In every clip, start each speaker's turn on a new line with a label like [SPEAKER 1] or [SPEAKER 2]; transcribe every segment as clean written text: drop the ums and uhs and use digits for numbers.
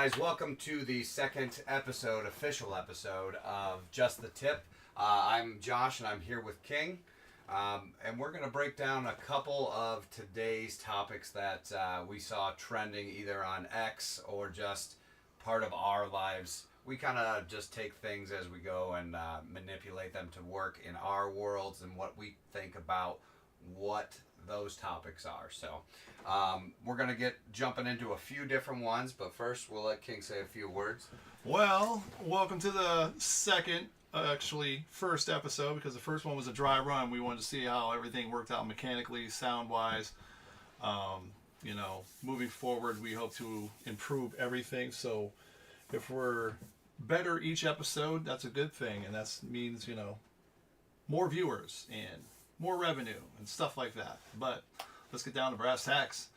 [SPEAKER 1] guys, welcome to the second episode, official episode of Just the Tip. I'm Josh and I'm here with King. And we're going to break down a couple of today's topics that we saw trending either on X or just part of our lives. We kind of just take things as we go and manipulate them to work in our worlds and what we think about what those topics are. So we're going to get jumping into a few different ones, but first we'll let King say a few words.
[SPEAKER 2] Well, welcome to the first episode, because the first one was a dry run. We wanted to see how everything worked out mechanically, sound-wise. Moving forward, we hope to improve everything. So if we're better each episode, that's a good thing. And that means, more viewers and more revenue and stuff like that. But let's get down to brass tacks.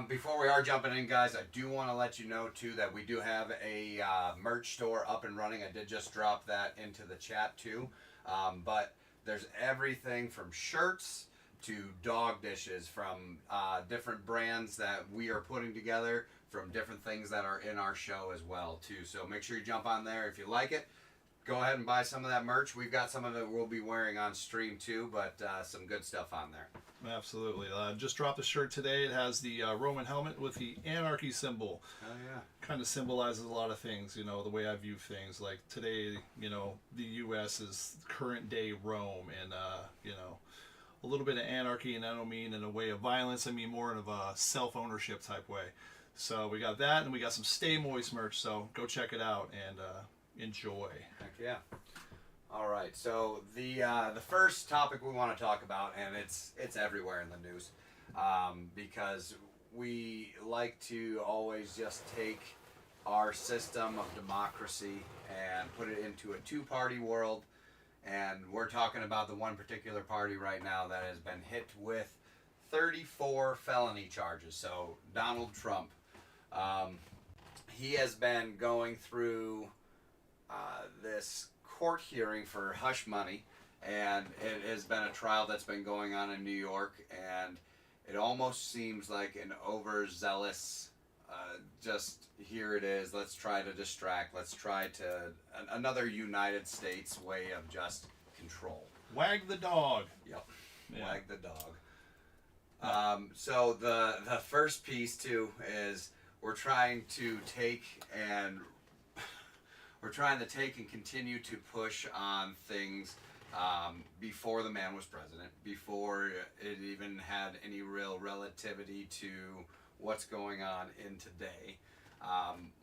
[SPEAKER 1] Before we are jumping in, guys, I do want to let you know, too, that we do have a merch store up and running. I did just drop that into the chat, too. But there's everything from shirts to dog dishes from different brands that we are putting together from different things that are in our show as well, too. So make sure you jump on there if you like it. Go ahead and buy some of that merch. We've got some of it we'll be wearing on stream, too, but some good stuff on there.
[SPEAKER 2] Absolutely. Just dropped a shirt today. It has the Roman helmet with the anarchy symbol.
[SPEAKER 1] Oh, yeah.
[SPEAKER 2] Kind of symbolizes a lot of things, the way I view things. Like today, the U.S. is current day Rome, and, a little bit of anarchy, and I don't mean in a way of violence. I mean more in a self-ownership type way. So we got that, and we got some Stay Moist merch, so go check it out and enjoy.
[SPEAKER 1] Heck yeah. All right, so the first topic we want to talk about, and it's everywhere in the news, because we like to always just take our system of democracy and put it into a two-party world, and we're talking about the one particular party right now that has been hit with 34 felony charges. So Donald Trump, he has been going through this court hearing for hush money, and it has been a trial that's been going on in New York, and it almost seems like an overzealous just here it is, let's try to distract, let's try to another United States way of just control.
[SPEAKER 2] Wag the dog.
[SPEAKER 1] Yep. Yeah. Wag the dog. So the first piece too is we're trying to take and continue to push on things before the man was president, before it even had any real relativity to what's going on in today.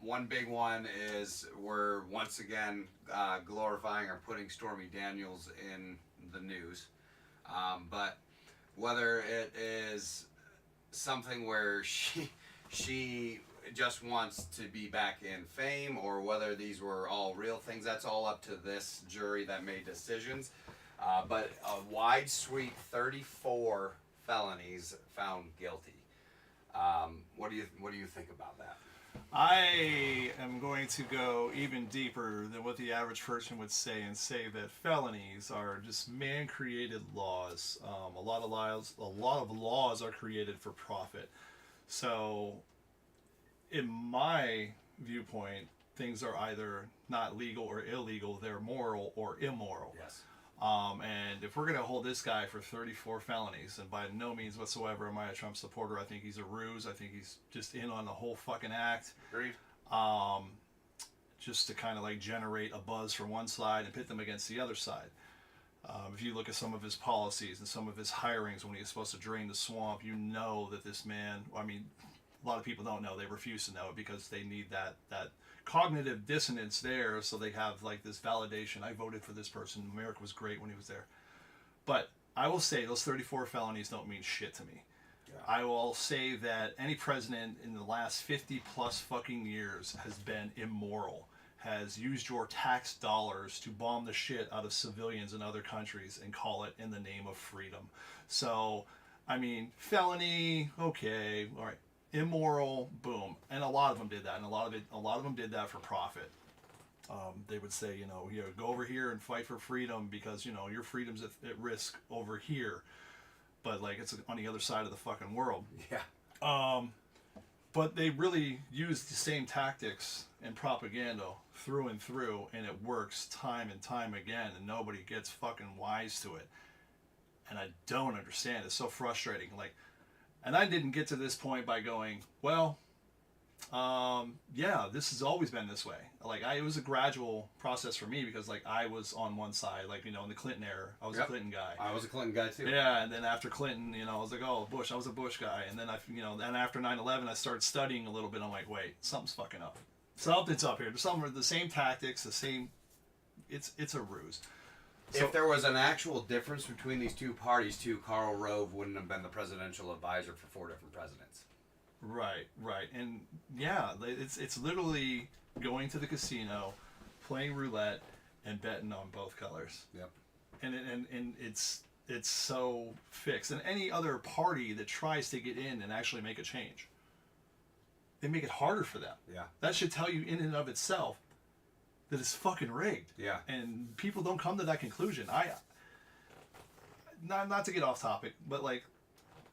[SPEAKER 1] One big one is we're once again glorifying or putting Stormy Daniels in the news. But whether it is something where she just wants to be back in fame, or whether these were all real things, that's all up to this jury that made decisions. But a wide sweep, 34 felonies found guilty. What do you think about that?
[SPEAKER 2] I am going to go even deeper than what the average person would say, and say that felonies are just man-created laws. A lot of laws are created for profit. So, in my viewpoint, things are either not legal or illegal. They're moral or immoral.
[SPEAKER 1] Yes.
[SPEAKER 2] And if we're going to hold this guy for 34 felonies, and by no means whatsoever am I a Trump supporter, I think he's a ruse. I think he's just in on the whole fucking act.
[SPEAKER 1] Agreed.
[SPEAKER 2] Just to kind of like generate a buzz from one side and pit them against the other side. If you look at some of his policies and some of his hirings when he was supposed to drain the swamp, you know that this man, a lot of people don't know. They refuse to know it because they need that cognitive dissonance there, so they have like this validation. I voted for this person. America was great when he was there. But I will say those 34 felonies don't mean shit to me. Yeah. I will say that any president in the last 50 plus fucking years has been immoral, has used your tax dollars to bomb the shit out of civilians in other countries and call it in the name of freedom. So, felony, okay, all right. Immoral, boom, and a lot of them did that, and a lot of them did that for profit. They would say, go over here and fight for freedom because your freedom's at risk over here, but like it's on the other side of the fucking world.
[SPEAKER 1] Yeah.
[SPEAKER 2] But they really use the same tactics and propaganda through and through, and it works time and time again, and nobody gets fucking wise to it. And I don't understand. It's so frustrating. Like, and I didn't get to this point by going, well, yeah, this has always been this way. Like, it was a gradual process for me because, like, I was on one side, like, in the Clinton era, I was a Clinton guy.
[SPEAKER 1] I was a Clinton guy too.
[SPEAKER 2] Yeah, and then after Clinton, I was like, oh, Bush, I was a Bush guy. And then then after 9/11, I started studying a little bit. I'm like, wait, something's fucking up. Something's up here. Some are the same tactics, the same. It's a ruse. So,
[SPEAKER 1] If there was an actual difference between these two parties, too, Karl Rove wouldn't have been the presidential advisor for 4 different presidents.
[SPEAKER 2] right, and yeah, it's literally going to the casino, playing roulette, and betting on both colors.
[SPEAKER 1] Yep.
[SPEAKER 2] And it's so fixed. And any other party that tries to get in and actually make a change, they make it harder for them.
[SPEAKER 1] Yeah.
[SPEAKER 2] That should tell you in and of itself that it's fucking rigged.
[SPEAKER 1] Yeah.
[SPEAKER 2] And people don't come to that conclusion. Not to get off topic, but like,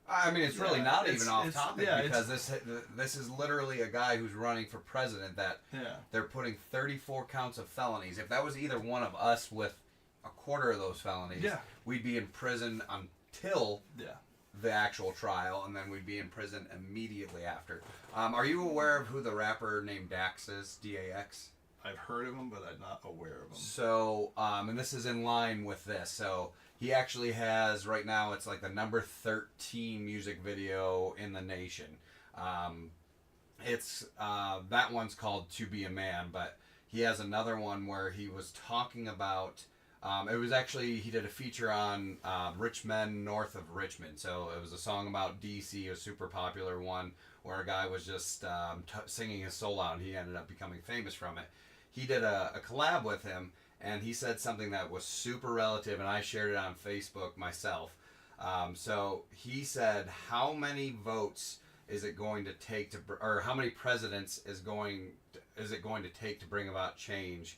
[SPEAKER 1] I mean, it's really not even off topic because
[SPEAKER 2] it's-
[SPEAKER 1] this is literally a guy who's running for president that
[SPEAKER 2] yeah,
[SPEAKER 1] they're putting 34 counts of felonies. If that was either one of us with a quarter of those felonies,
[SPEAKER 2] Yeah.
[SPEAKER 1] we'd be in prison until
[SPEAKER 2] yeah.
[SPEAKER 1] the actual trial, and then we'd be in prison immediately after. Are you aware of who the rapper named Dax is? DAX?
[SPEAKER 2] I've heard of them, but I'm not aware of them.
[SPEAKER 1] So, and this is in line with this. So, he actually has, right now, it's like the number 13 music video in the nation. That one's called To Be a Man, but he has another one where he was talking about, he did a feature on Rich Men North of Richmond. So, it was a song about DC, a super popular one, where a guy was just singing his soul out, and he ended up becoming famous from it. He did a collab with him, and he said something that was super relative, and I shared it on Facebook myself. So he said, how many votes is it going to take or how many presidents is it going to take to bring about change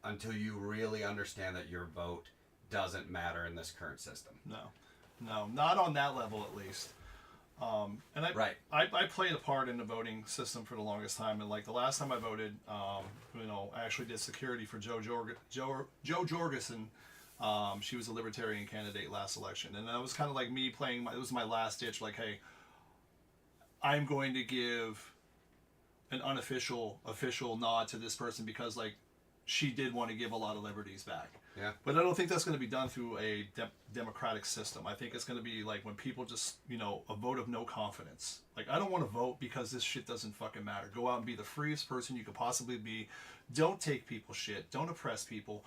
[SPEAKER 1] until you really understand that your vote doesn't matter in this current system?
[SPEAKER 2] No, not on that level at least. And I played a part in the voting system for the longest time, and like the last time I voted, I actually did security for Jo Jorgensen. She was a libertarian candidate last election, and that was kind of like me playing. It was my last ditch. Like, hey, I'm going to give an official nod to this person because like she did want to give a lot of liberties back.
[SPEAKER 1] Yeah.
[SPEAKER 2] But I don't think that's going to be done through a democratic system. I think it's going to be like when people just, a vote of no confidence. Like, I don't want to vote because this shit doesn't fucking matter. Go out and be the freest person you could possibly be. Don't take people's shit. Don't oppress people.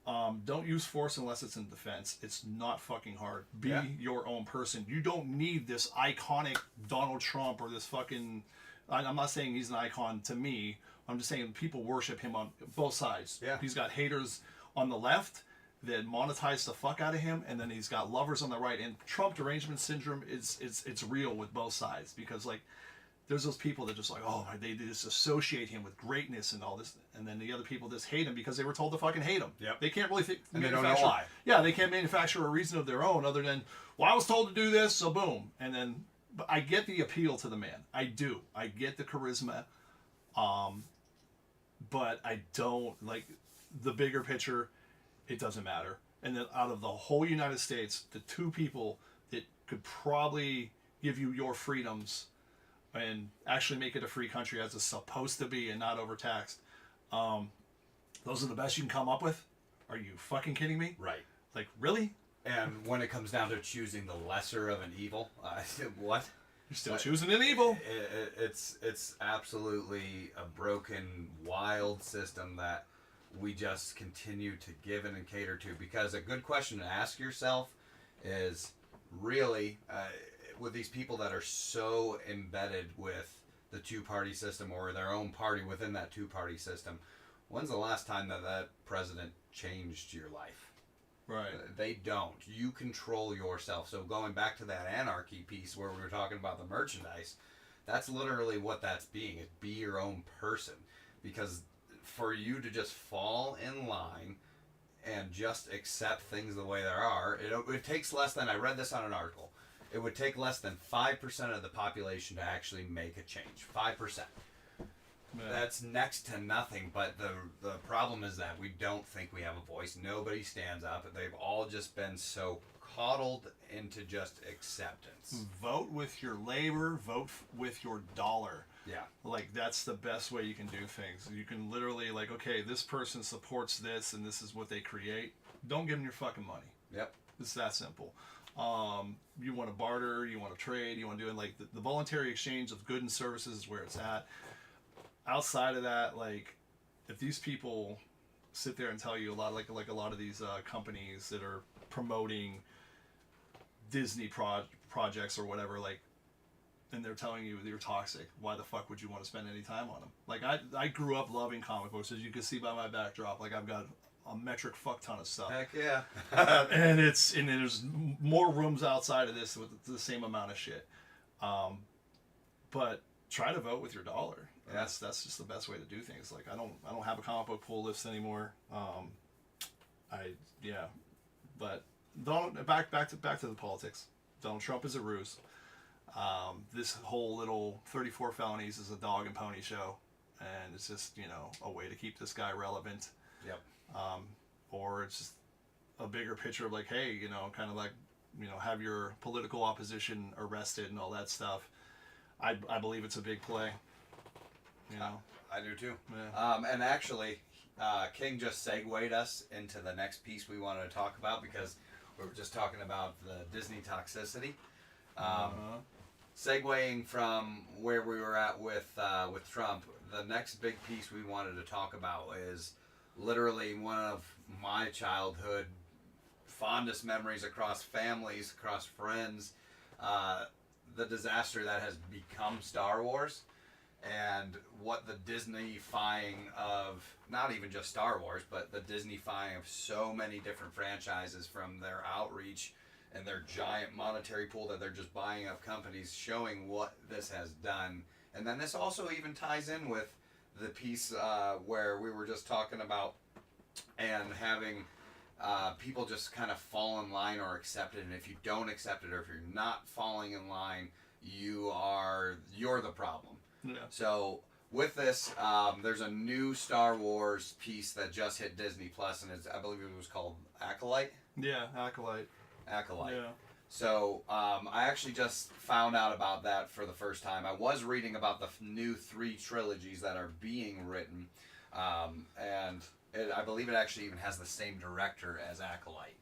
[SPEAKER 2] Don't use force unless it's in defense. It's not fucking hard. Be your own person. You don't need this iconic Donald Trump or this fucking... I'm not saying he's an icon to me. I'm just saying people worship him on both sides.
[SPEAKER 1] Yeah.
[SPEAKER 2] He's got haters on the left that monetize the fuck out of him, and then he's got lovers on the right. And Trump derangement syndrome it's real with both sides because like there's those people that just like, oh, they just associate him with greatness and all this, and then the other people just hate him because they were told to fucking hate him.
[SPEAKER 1] Yep.
[SPEAKER 2] They can't really
[SPEAKER 1] and they don't know why.
[SPEAKER 2] Yeah, they can't manufacture a reason of their own other than, well, I was told to do this, so boom. And then, but I get the appeal to the man. I do. I get the charisma. But I don't like the bigger picture. It doesn't matter. And then out of the whole United States, the two people that could probably give you your freedoms and actually make it a free country as it's supposed to be and not overtaxed, those are the best you can come up with? Are you fucking kidding me?
[SPEAKER 1] Right.
[SPEAKER 2] Like, really?
[SPEAKER 1] And when it comes down to choosing the lesser of an evil, what?
[SPEAKER 2] You're still choosing an evil.
[SPEAKER 1] It's absolutely a broken, wild system that we just continue to give in and cater to. Because a good question to ask yourself is really, with these people that are so embedded with the two-party system or their own party within that two-party system, when's the last time that president changed your life?
[SPEAKER 2] Right.
[SPEAKER 1] They don't. You control yourself. So going back to that anarchy piece where we were talking about the merchandise, that's literally what that's being. It's be your own person. Because for you to just fall in line and just accept things the way they are, it takes less than, I read this on an article, it would take less than 5% of the population to actually make a change. 5%.
[SPEAKER 2] Yeah.
[SPEAKER 1] That's next to nothing, but the problem is that we don't think we have a voice. Nobody stands up. They've all just been so coddled into just acceptance.
[SPEAKER 2] Vote with your labor, vote with your dollar.
[SPEAKER 1] Yeah.
[SPEAKER 2] Like, that's the best way you can do things. You can literally, like, okay, this person supports this and this is what they create. Don't give them your fucking money.
[SPEAKER 1] Yep.
[SPEAKER 2] It's that simple. You want to barter, you want to trade, you want to do it, like, the voluntary exchange of goods and services is where it's at. Outside of that, like, if these people sit there and tell you a lot, like a lot of these companies that are promoting Disney projects or whatever, like, and they're telling you you're toxic, why the fuck would you want to spend any time on them? Like, I grew up loving comic books, as you can see by my backdrop. Like, I've got a metric fuck ton of stuff.
[SPEAKER 1] Heck yeah.
[SPEAKER 2] And there's more rooms outside of this with the same amount of shit. But try to vote with your dollar.
[SPEAKER 1] Yeah.
[SPEAKER 2] That's just the best way to do things. Like, I don't have a comic book pull list anymore. But back to the politics. Donald Trump is a ruse. This whole little 34 felonies is a dog and pony show, and it's just, a way to keep this guy relevant.
[SPEAKER 1] Yep.
[SPEAKER 2] Or it's just a bigger picture of, like, hey, kind of like, have your political opposition arrested and all that stuff. I believe it's a big play.
[SPEAKER 1] I do too.
[SPEAKER 2] Yeah.
[SPEAKER 1] And actually, King just segued us into the next piece we wanted to talk about, because we were just talking about the Disney toxicity. Segueing from where we were at with Trump, the next big piece we wanted to talk about is literally one of my childhood fondest memories across families, across friends, the disaster that has become Star Wars, and what the Disney-fying of, not even just Star Wars, but the Disney-fying of so many different franchises, from their outreach and their giant monetary pool that they're just buying up companies, showing what this has done. And then this also even ties in with the piece where we were just talking about, and having people just kind of fall in line or accept it. And if you don't accept it, or if you're not falling in line, you're the problem.
[SPEAKER 2] Yeah.
[SPEAKER 1] So with this, there's a new Star Wars piece that just hit Disney Plus, and I believe it was called Acolyte.
[SPEAKER 2] Yeah, Acolyte.
[SPEAKER 1] Acolyte.
[SPEAKER 2] Yeah.
[SPEAKER 1] So I actually just found out about that for the first time. I was reading about the new 3 trilogies that are being written, and I believe it actually even has the same director as Acolyte,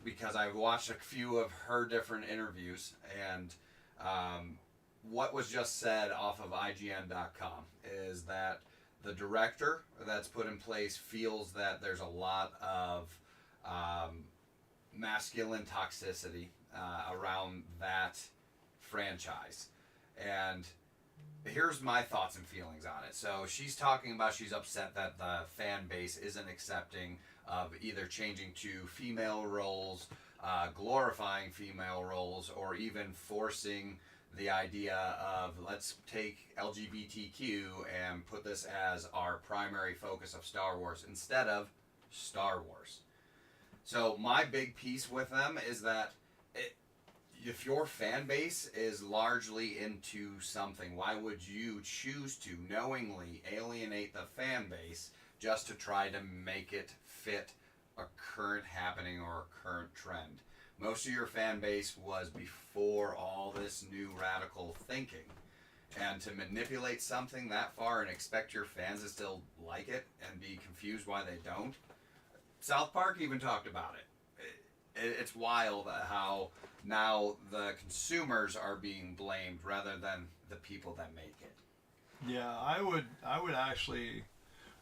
[SPEAKER 1] because I watched a few of her different interviews, and what was just said off of IGN.com is that the director that's put in place feels that there's a lot of masculine toxicity around that franchise. And here's my thoughts and feelings on it. So she's talking about, she's upset that the fan base isn't accepting of either changing to female roles, glorifying female roles, or even forcing the idea of, let's take LGBTQ and put this as our primary focus of Star Wars instead of Star Wars. So my big piece with them is that if your fan base is largely into something, why would you choose to knowingly alienate the fan base just to try to make it fit a current happening or a current trend? Most of your fan base was before all this new radical thinking. And to manipulate something that far and expect your fans to still like it and be confused why they don't. South Park even talked about it. It's wild how now the consumers are being blamed rather than the people that make it.
[SPEAKER 2] Yeah, I would actually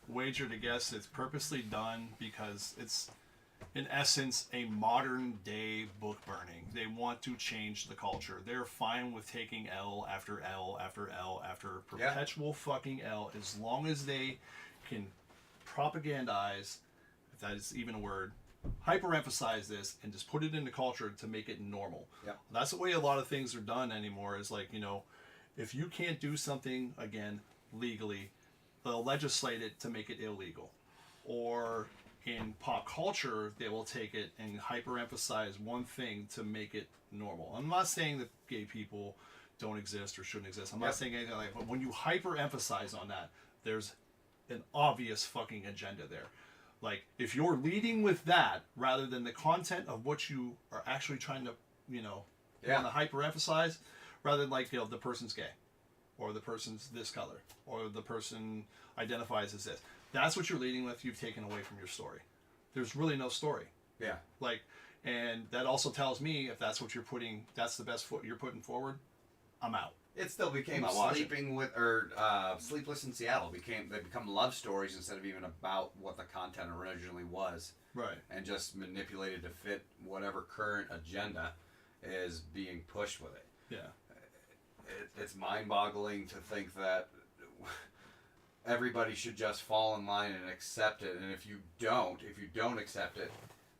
[SPEAKER 2] wager to guess it's purposely done because it's, in essence, a modern day book burning. They want to change the culture. They're fine with taking L after L after L after perpetual fucking L, as long as they can propagandize, if that is even a word, hyper-emphasize this and just put it into culture to make it normal.
[SPEAKER 1] Yep.
[SPEAKER 2] That's the way a lot of things are done anymore, is like, if you can't do something, again, legally, they'll legislate it to make it illegal. Or in pop culture, they will take it and hyper emphasize one thing to make it normal. I'm not saying that gay people don't exist or shouldn't exist. I'm not saying anything like that. But when you hyper emphasize on that, there's an obvious fucking agenda there. Like, if you're leading with that rather than the content of what you are actually trying to, want to hyper emphasize, rather than like, the person's gay, or the person's this color, or the person identifies as this. That's what you're leading with. You've taken away from your story. There's really no story.
[SPEAKER 1] Yeah.
[SPEAKER 2] Like, and that also tells me if that's what you're putting, that's the best foot you're putting forward, I'm out.
[SPEAKER 1] It still became Sleepless in Seattle they become love stories instead of even about what the content originally was.
[SPEAKER 2] Right.
[SPEAKER 1] And just manipulated to fit whatever current agenda is being pushed with it.
[SPEAKER 2] Yeah.
[SPEAKER 1] It's mind-boggling to think that everybody should just fall in line and accept it. And if you don't accept it,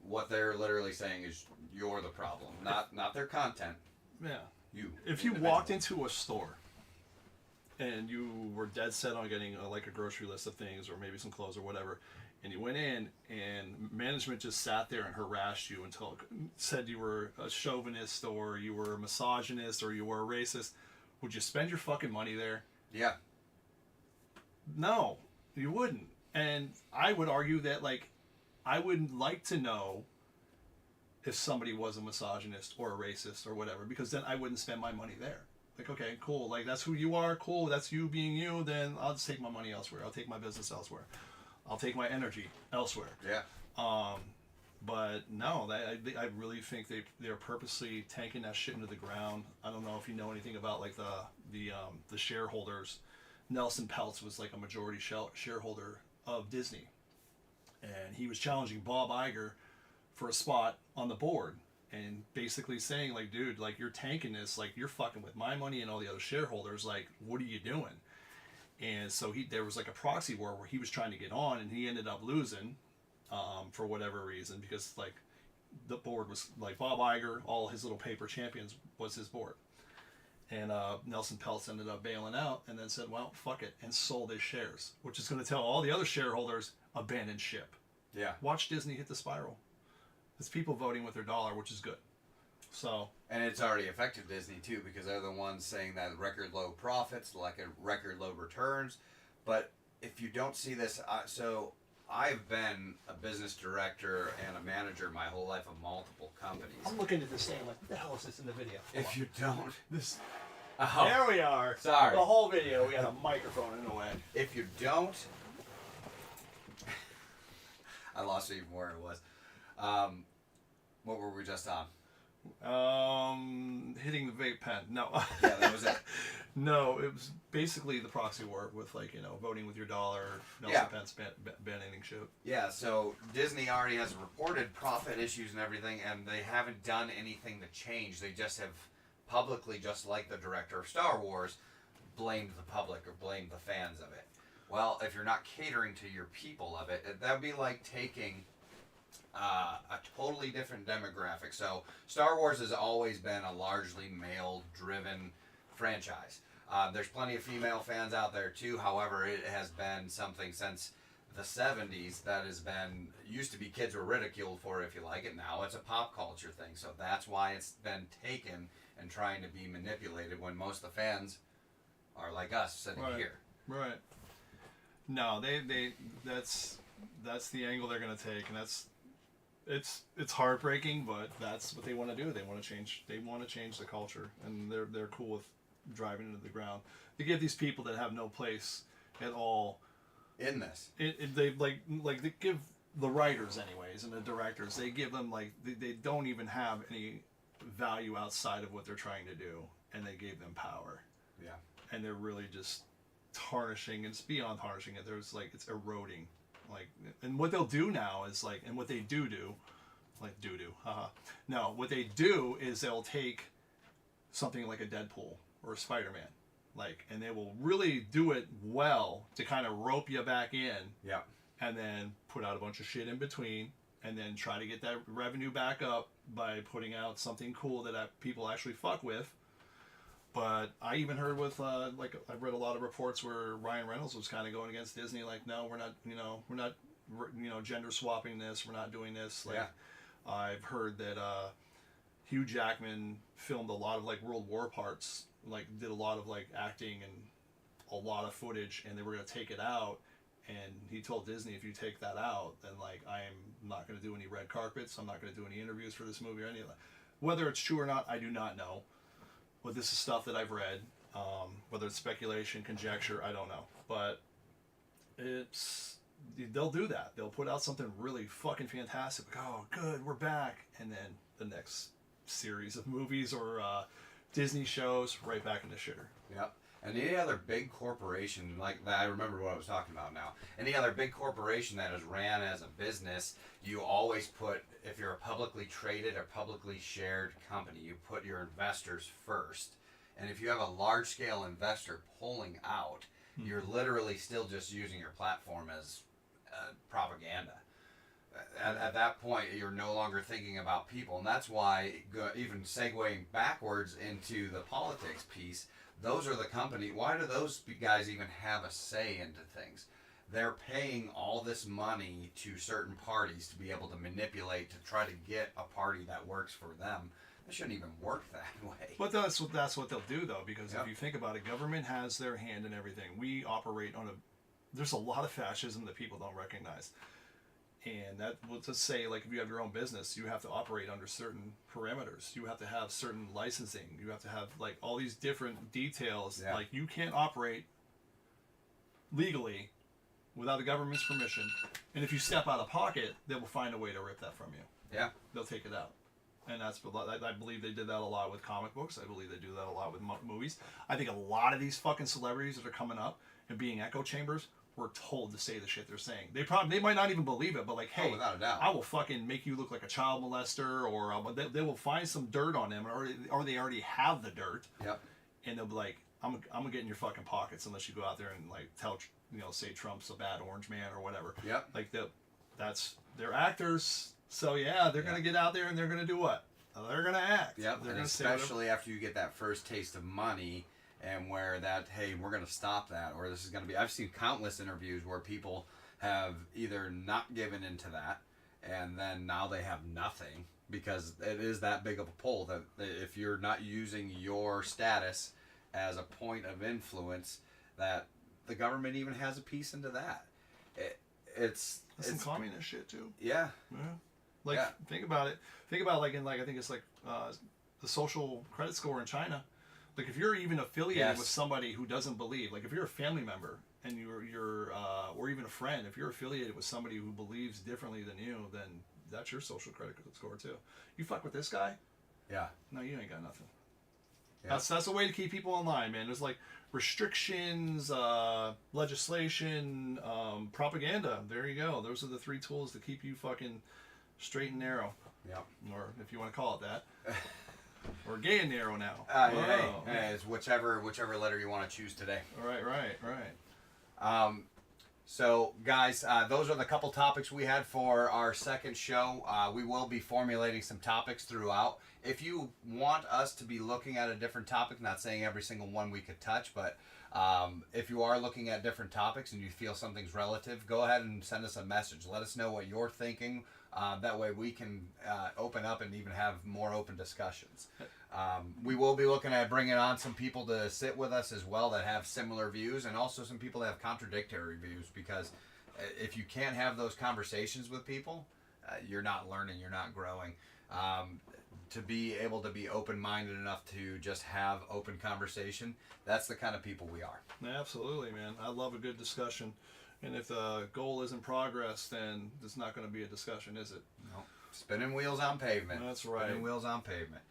[SPEAKER 1] what they're literally saying is you're the problem, not their content.
[SPEAKER 2] Yeah.
[SPEAKER 1] If
[SPEAKER 2] you walked into a store and you were dead set on getting like a grocery list of things or maybe some clothes or whatever, and you went in and management just sat there and harassed you until said you were a chauvinist or you were a misogynist or you were a racist, would you spend your fucking money there?
[SPEAKER 1] Yeah.
[SPEAKER 2] No, you wouldn't. And I would argue that, like, I would like to know if somebody was a misogynist or a racist or whatever, because then I wouldn't spend my money there. Like, okay, cool. Like, that's who you are. Cool. That's you being you. Then I'll just take my money elsewhere. I'll take my business elsewhere. I'll take my energy elsewhere.
[SPEAKER 1] Yeah.
[SPEAKER 2] But no, I really think they're purposely tanking that shit into the ground. I don't know if you know anything about like the shareholders. Nelson Peltz was like a majority shareholder of Disney, and he was challenging Bob Iger for a spot on the board, and basically saying like, dude, like, you're tanking this, like, you're fucking with my money and all the other shareholders, like, what are you doing? And so there was like a proxy war where he was trying to get on, and he ended up losing for whatever reason, because like the board was like Bob Iger, all his little paper champions was his board. And Nelson Peltz ended up bailing out and then said, well, fuck it, and sold his shares, which is going to tell all the other shareholders, abandon ship.
[SPEAKER 1] Yeah.
[SPEAKER 2] Watch Disney hit the spiral. It's people voting with their dollar, which is good. So.
[SPEAKER 1] And it's already affected Disney too, because they're the ones saying that record low profits, like a record low returns. But if you don't see this, so I've been a business director and a manager my whole life of multiple companies.
[SPEAKER 2] I'm looking at this saying, like, what the hell is this in the video?
[SPEAKER 1] If you don't,
[SPEAKER 2] this.
[SPEAKER 1] Oh,
[SPEAKER 2] there we are.
[SPEAKER 1] Sorry.
[SPEAKER 2] The whole video, we had a microphone in the way.
[SPEAKER 1] If you don't, I lost even where it was. What were we just on?
[SPEAKER 2] Hitting the vape pen. No.
[SPEAKER 1] Yeah, that was it.
[SPEAKER 2] No, it was basically the proxy war with, like, voting with your dollar, Nelson Pence banning shit.
[SPEAKER 1] Yeah, so Disney already has reported profit issues and everything, and they haven't done anything to change. They just have publicly, just like the director of Star Wars, blamed the public or blamed the fans of it. Well, if you're not catering to your people of it, that would be like taking a totally different demographic. So Star Wars has always been a largely male-driven franchise. There's plenty of female fans out there too. However, it has been something since the 70s that has been, used to be kids were ridiculed for it, if you like it. Now it's a pop culture thing. So that's why it's been taken and trying to be manipulated when most of the fans are like us sitting here.
[SPEAKER 2] Right. No, that's the angle they're going to take, and it's heartbreaking, but that's what they want to do. They want to change. They want to change the culture, and they're cool with driving into the ground. They give these people that have no place at all
[SPEAKER 1] in this.
[SPEAKER 2] They like they give the writers, anyways, and the directors. They give them like they don't even have any value outside of what they're trying to do, and they gave them power.
[SPEAKER 1] Yeah. And
[SPEAKER 2] they're really just tarnishing. It's beyond tarnishing it. There's like it's eroding. Like, and what they'll do now is like, and what they do, like haha. No, what they do is they'll take something like a Deadpool or a Spider-Man, like, and they will really do it well to kind of rope you back in.
[SPEAKER 1] Yeah. And
[SPEAKER 2] then put out a bunch of shit in between, and then try to get that revenue back up by putting out something cool that people actually fuck with. But I even heard with, like, I've read a lot of reports where Ryan Reynolds was kind of going against Disney, like, no, we're not gender swapping this. We're not doing this. Like,
[SPEAKER 1] Yeah.
[SPEAKER 2] I've heard that Hugh Jackman filmed a lot of like World War parts, like did a lot of like acting and a lot of footage, and they were gonna take it out. And he told Disney, if you take that out, then like I am not gonna do any red carpets. I'm not gonna do any interviews for this movie or any of that. Whether it's true or not, I do not know. But this is stuff that I've read. Whether it's speculation, conjecture, I don't know. But they'll do that. They'll put out something really fucking fantastic. Like, oh, good, we're back. And then the next series of movies or Disney shows, right back in the shitter.
[SPEAKER 1] Yep. And any other big corporation like that, I remember what I was talking about now. Any other big corporation that is ran as a business, you always put, if you're a publicly traded or publicly shared company, you put your investors first. And if you have a large scale investor pulling out, you're literally still just using your platform as propaganda. At that point, you're no longer thinking about people. And that's why, even segueing backwards into the politics piece, those are the company. Why do those guys even have a say into things? They're paying all this money to certain parties to be able to manipulate, to try to get a party that works for them. It shouldn't even work that way.
[SPEAKER 2] But that's what they'll do, though, because
[SPEAKER 1] Yep.
[SPEAKER 2] if you think about it, government has their hand in everything. We operate on there's a lot of fascism that people don't recognize. And that will just say, like, if you have your own business, you have to operate under certain parameters. You have to have certain licensing. You have to have, like, all these different details.
[SPEAKER 1] Yeah.
[SPEAKER 2] Like, you can't operate legally without the government's permission. And if you step out of pocket, they will find a way to rip that from you.
[SPEAKER 1] Yeah.
[SPEAKER 2] They'll take it out. And I believe they did that a lot with comic books. I believe they do that a lot with movies. I think a lot of these fucking celebrities that are coming up and being echo chambers were told to say the shit they're saying. They might not even believe it, but like, hey,
[SPEAKER 1] without a doubt.
[SPEAKER 2] I will fucking make you look like a child molester, or they will find some dirt on them, or they already have the dirt,
[SPEAKER 1] Yep.
[SPEAKER 2] and they'll be like, I'm gonna get in your fucking pockets unless you go out there and like say Trump's a bad orange man or whatever.
[SPEAKER 1] Yep.
[SPEAKER 2] Like they're actors. So yeah, they're gonna get out there and they're gonna do what? They're gonna act.
[SPEAKER 1] Yep.
[SPEAKER 2] They're
[SPEAKER 1] And
[SPEAKER 2] gonna say whatever.
[SPEAKER 1] especially after you get that first taste of money, and where that, hey, we're going to stop that, or this is going to be. I've seen countless interviews where people have either not given into that, and then now they have nothing, because it is that big of a pull that if you're not using your status as a point of influence, that the government even has a piece into that.
[SPEAKER 2] That's some communist shit too.
[SPEAKER 1] Yeah.
[SPEAKER 2] Yeah. Like,
[SPEAKER 1] Yeah.
[SPEAKER 2] think about it. Think about I think it's like the social credit score in China. Like, if you're even affiliated
[SPEAKER 1] Yes.
[SPEAKER 2] with somebody who doesn't believe, like if you're a family member and you're or even a friend, if you're affiliated with somebody who believes differently than you, then that's your social credit score too. You fuck with this guy,
[SPEAKER 1] Yeah.
[SPEAKER 2] no, you ain't got nothing.
[SPEAKER 1] Yeah.
[SPEAKER 2] That's a way to keep people in line, man. There's like restrictions, legislation, propaganda. There you go. Those are the three tools to keep you fucking straight and narrow,
[SPEAKER 1] Yep.
[SPEAKER 2] or if you want to call it that, or gay and narrow now.
[SPEAKER 1] Hey, it's whichever letter you want to choose today.
[SPEAKER 2] Right.
[SPEAKER 1] So, guys, those are the couple topics we had for our second show. We will be formulating some topics throughout. If you want us to be looking at a different topic, not saying every single one we could touch, but if you are looking at different topics and you feel something's relative, go ahead and send us a message. Let us know what you're thinking. That way we can open up and even have more open discussions. We will be looking at bringing on some people to sit with us as well that have similar views, and also some people that have contradictory views, because if you can't have those conversations with people, you're not learning, you're not growing. To be able to be open-minded enough to just have open conversation, that's the kind of people we are.
[SPEAKER 2] Absolutely, man. I love a good discussion. And if the goal isn't progress, then it's not going to be a discussion, is it?
[SPEAKER 1] No. Spinning wheels on pavement.
[SPEAKER 2] That's right.
[SPEAKER 1] Spinning wheels on pavement.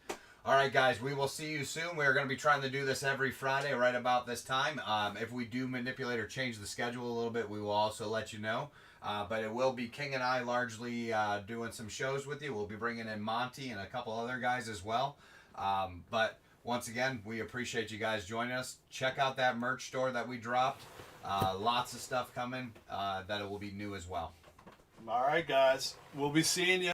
[SPEAKER 1] All right, guys, we will see you soon. We're going to be trying to do this every Friday right about this time. If we do manipulate or change the schedule a little bit, we will also let you know. But it will be King and I largely doing some shows with you. We'll be bringing in Monty and a couple other guys as well. But once again, we appreciate you guys joining us. Check out that merch store that we dropped. Lots of stuff coming that it will be new as well.
[SPEAKER 2] All right, guys. We'll be seeing you.